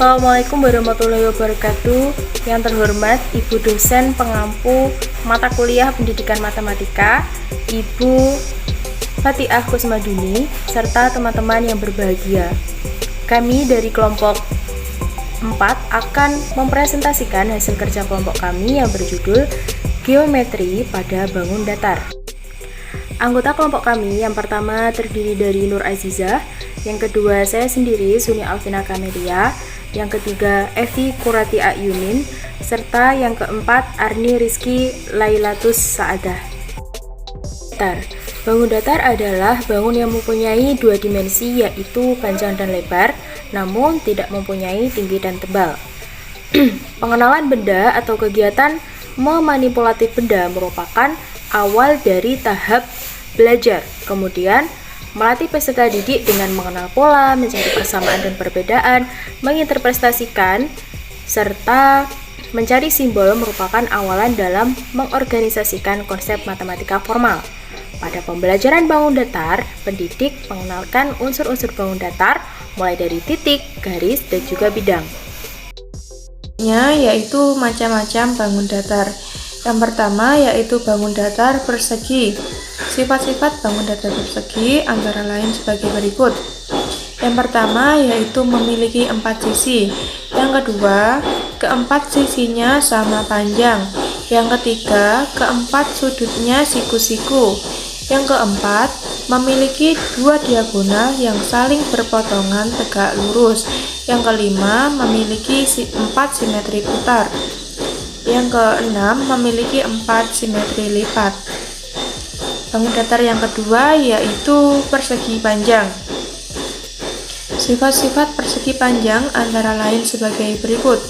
Assalamualaikum warahmatullahi wabarakatuh. Yang terhormat Ibu dosen pengampu mata kuliah pendidikan matematika, Ibu Fatiah Kusmaduni, serta teman-teman yang berbahagia. Kami dari kelompok 4 akan mempresentasikan hasil kerja kelompok kami yang berjudul Geometri pada Bangun Datar. Anggota kelompok kami yang pertama terdiri dari Nur Azizah, yang kedua saya sendiri Suni Alvina Kamelia, yang ketiga Evi Kurati Ayunin, serta yang keempat Arni Rizky Lailatus Saadah. Datar. Bangun datar adalah bangun yang mempunyai dua dimensi, yaitu panjang dan lebar, namun tidak mempunyai tinggi dan tebal. Pengenalan benda atau kegiatan memanipulatif benda merupakan awal dari tahap belajar. Kemudian, melatih peserta didik dengan mengenal pola, mencari persamaan dan perbedaan, menginterpretasikan, serta mencari simbol merupakan awalan dalam mengorganisasikan konsep matematika formal. Pada pembelajaran bangun datar, pendidik mengenalkan unsur-unsur bangun datar mulai dari titik, garis, dan juga bidang. Yaitu macam-macam bangun datar. Yang pertama yaitu bangun datar persegi. Sifat-sifat bangun datar persegi antara lain sebagai berikut. Yang pertama yaitu memiliki 4 sisi. Yang kedua, keempat sisinya sama panjang. Yang ketiga, keempat sudutnya siku-siku. Yang keempat, memiliki 2 diagonal yang saling berpotongan tegak lurus. Yang kelima, memiliki 4 simetri putar. Yang keenam, memiliki 4 simetri lipat. Bangun datar yang kedua yaitu persegi panjang. Sifat-sifat persegi panjang antara lain sebagai berikut.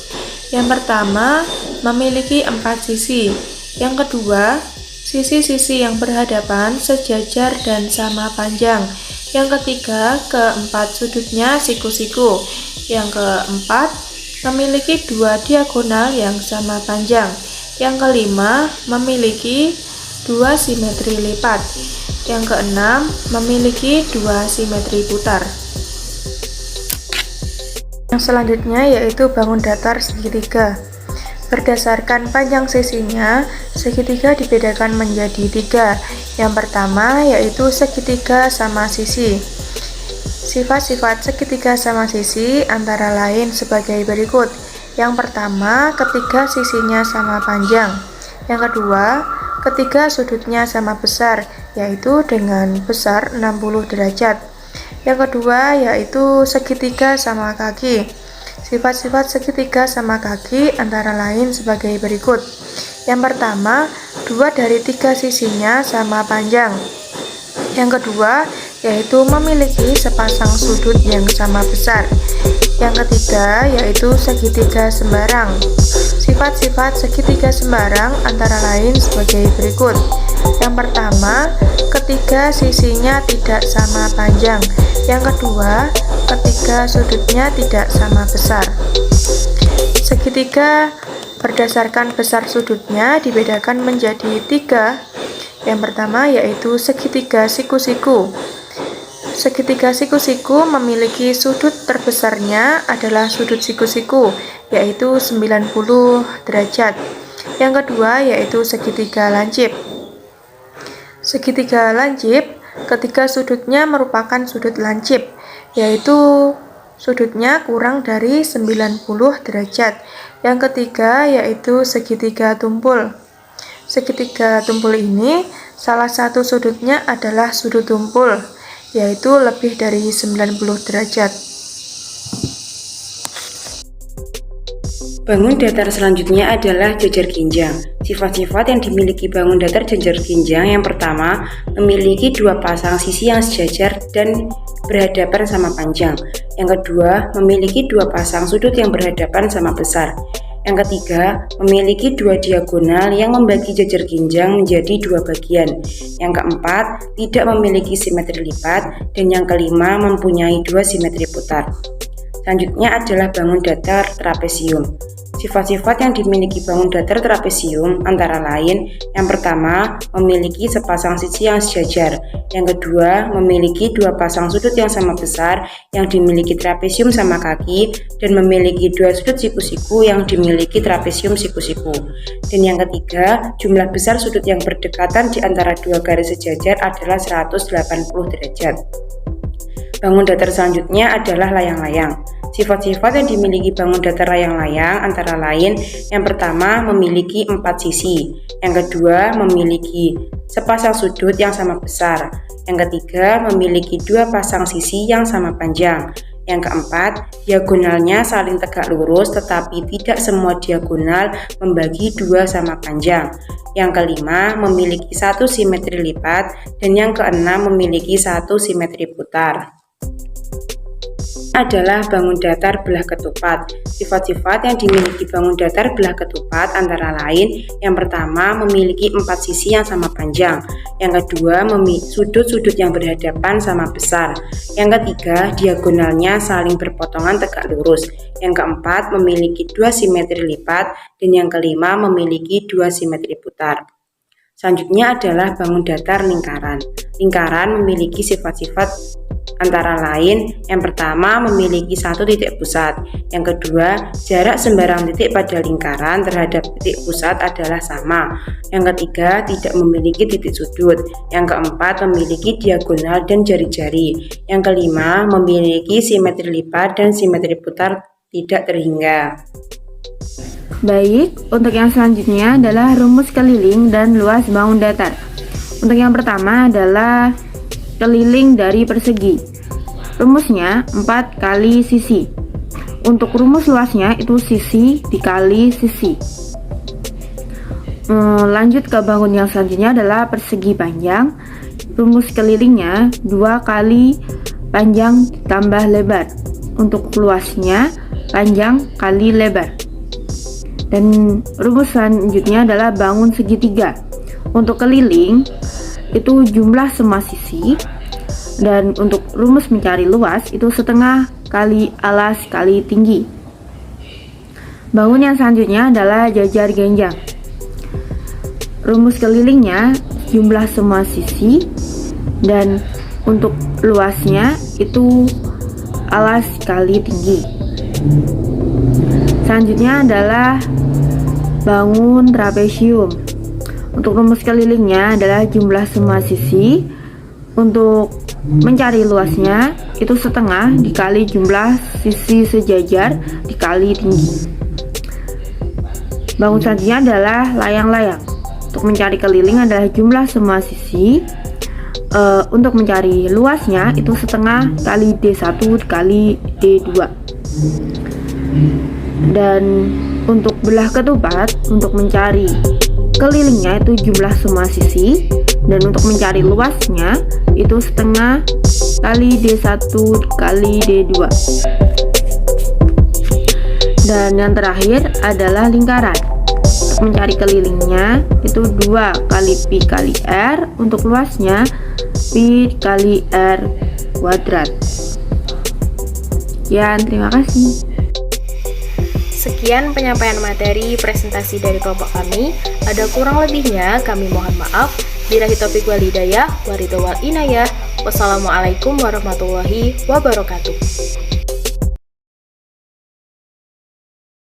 Yang pertama, memiliki 4 sisi. Yang kedua, sisi-sisi yang berhadapan sejajar dan sama panjang. Yang ketiga, keempat sudutnya siku-siku. Yang keempat, memiliki 2 diagonal yang sama panjang. Yang kelima, memiliki 2 simetri lipat. Yang keenam, memiliki 2 simetri putar. Yang selanjutnya yaitu bangun datar segitiga. Berdasarkan panjang sisinya, segitiga dibedakan menjadi 3. Yang pertama yaitu segitiga sama sisi. Sifat-sifat segitiga sama sisi antara lain sebagai berikut. Yang pertama, ketiga sisinya sama panjang. Yang kedua, ketiga sudutnya sama besar, yaitu dengan besar 60 derajat. Yang kedua yaitu segitiga sama kaki. Sifat-sifat segitiga sama kaki antara lain sebagai berikut. Yang pertama, 2 dari 3 sisinya sama panjang. Yang kedua, yaitu memiliki sepasang sudut yang sama besar. Yang ketiga, yaitu segitiga sembarang. Sifat-sifat segitiga sembarang antara lain sebagai berikut. Yang pertama, ketiga sisinya tidak sama panjang. Yang kedua, ketiga sudutnya tidak sama besar. Segitiga berdasarkan besar sudutnya dibedakan menjadi 3. Yang pertama yaitu segitiga siku-siku. Segitiga siku-siku memiliki sudut terbesarnya adalah sudut siku-siku, yaitu 90 derajat. Yang kedua yaitu segitiga lancip. Segitiga lancip, ketiga sudutnya merupakan sudut lancip, yaitu sudutnya kurang dari 90 derajat. Yang ketiga yaitu segitiga tumpul. Segitiga tumpul ini salah satu sudutnya adalah sudut tumpul, yaitu lebih dari 90 derajat. Bangun datar selanjutnya adalah jajar ginjang. Sifat-sifat yang dimiliki bangun datar jajar ginjang yang pertama, memiliki 2 pasang sisi yang sejajar dan berhadapan sama panjang. Yang kedua, memiliki 2 pasang sudut yang berhadapan sama besar. Yang ketiga, memiliki 2 diagonal yang membagi jajar ginjang menjadi 2 bagian. Yang keempat, tidak memiliki simetri lipat. Dan yang kelima, mempunyai 2 simetri putar. Selanjutnya adalah bangun datar trapesium. Sifat-sifat yang dimiliki bangun datar trapesium antara lain, yang pertama, memiliki sepasang sisi yang sejajar. Yang kedua, memiliki dua pasang sudut yang sama besar yang dimiliki trapesium sama kaki, dan memiliki dua sudut siku-siku yang dimiliki trapesium siku-siku. Dan yang ketiga, jumlah besar sudut yang berdekatan di antara dua garis sejajar adalah 180 derajat. Bangun datar selanjutnya adalah layang-layang. Sifat-sifat yang dimiliki bangun datar layang-layang antara lain, yang pertama memiliki 4 sisi, yang kedua memiliki sepasang sudut yang sama besar, yang ketiga memiliki dua pasang sisi yang sama panjang, yang keempat diagonalnya saling tegak lurus tetapi tidak semua diagonal membagi dua sama panjang, yang kelima memiliki satu simetri lipat, dan yang keenam memiliki satu simetri putar. Adalah bangun datar belah ketupat. Sifat-sifat yang dimiliki bangun datar belah ketupat antara lain, yang pertama memiliki 4 sisi yang sama panjang, yang kedua sudut-sudut yang berhadapan sama besar, yang ketiga diagonalnya saling berpotongan tegak lurus, yang keempat memiliki dua simetri lipat, dan yang kelima memiliki dua simetri putar. Selanjutnya adalah bangun datar lingkaran. Lingkaran memiliki sifat-sifat antara lain, yang pertama memiliki satu titik pusat, yang kedua jarak sembarang titik pada lingkaran terhadap titik pusat adalah sama, yang ketiga tidak memiliki titik sudut, yang keempat memiliki diagonal dan jari-jari, yang kelima memiliki simetri lipat dan simetri putar tidak terhingga. Baik, untuk yang selanjutnya adalah rumus keliling dan luas bangun datar. Untuk yang pertama adalah keliling dari persegi. Rumusnya 4 kali sisi. Untuk rumus luasnya itu sisi dikali sisi. Lanjut ke bangun yang selanjutnya adalah persegi panjang. Rumus kelilingnya 2 kali panjang tambah lebar. Untuk luasnya panjang kali lebar. Dan rumus selanjutnya adalah bangun segitiga. Untuk keliling itu jumlah semua sisi, dan untuk rumus mencari luas itu setengah kali alas kali tinggi. Bangun yang selanjutnya adalah jajar genjang. Rumus kelilingnya jumlah semua sisi, dan untuk luasnya itu alas kali tinggi. Selanjutnya adalah bangun trapesium. Untuk rumus kelilingnya adalah jumlah semua sisi. Untuk mencari luasnya itu setengah dikali jumlah sisi sejajar dikali tinggi. Bangun selanjutnya adalah layang-layang. Untuk mencari keliling adalah jumlah semua sisi. Untuk mencari luasnya itu setengah kali D1 dikali D2. Dan untuk belah ketupat, untuk mencari kelilingnya itu jumlah semua sisi, dan untuk mencari luasnya itu setengah kali D1 kali D2. Dan yang terakhir adalah lingkaran. Untuk mencari kelilingnya itu 2 kali pi kali r, untuk luasnya pi kali r kuadrat. Sekian, terima kasih. Sekian penyampaian materi presentasi dari kelompok kami. Ada kurang lebihnya kami mohon maaf. Billahi taufiq wal hidayah, waridho wal inayah. Wassalamualaikum warahmatullahi wabarakatuh.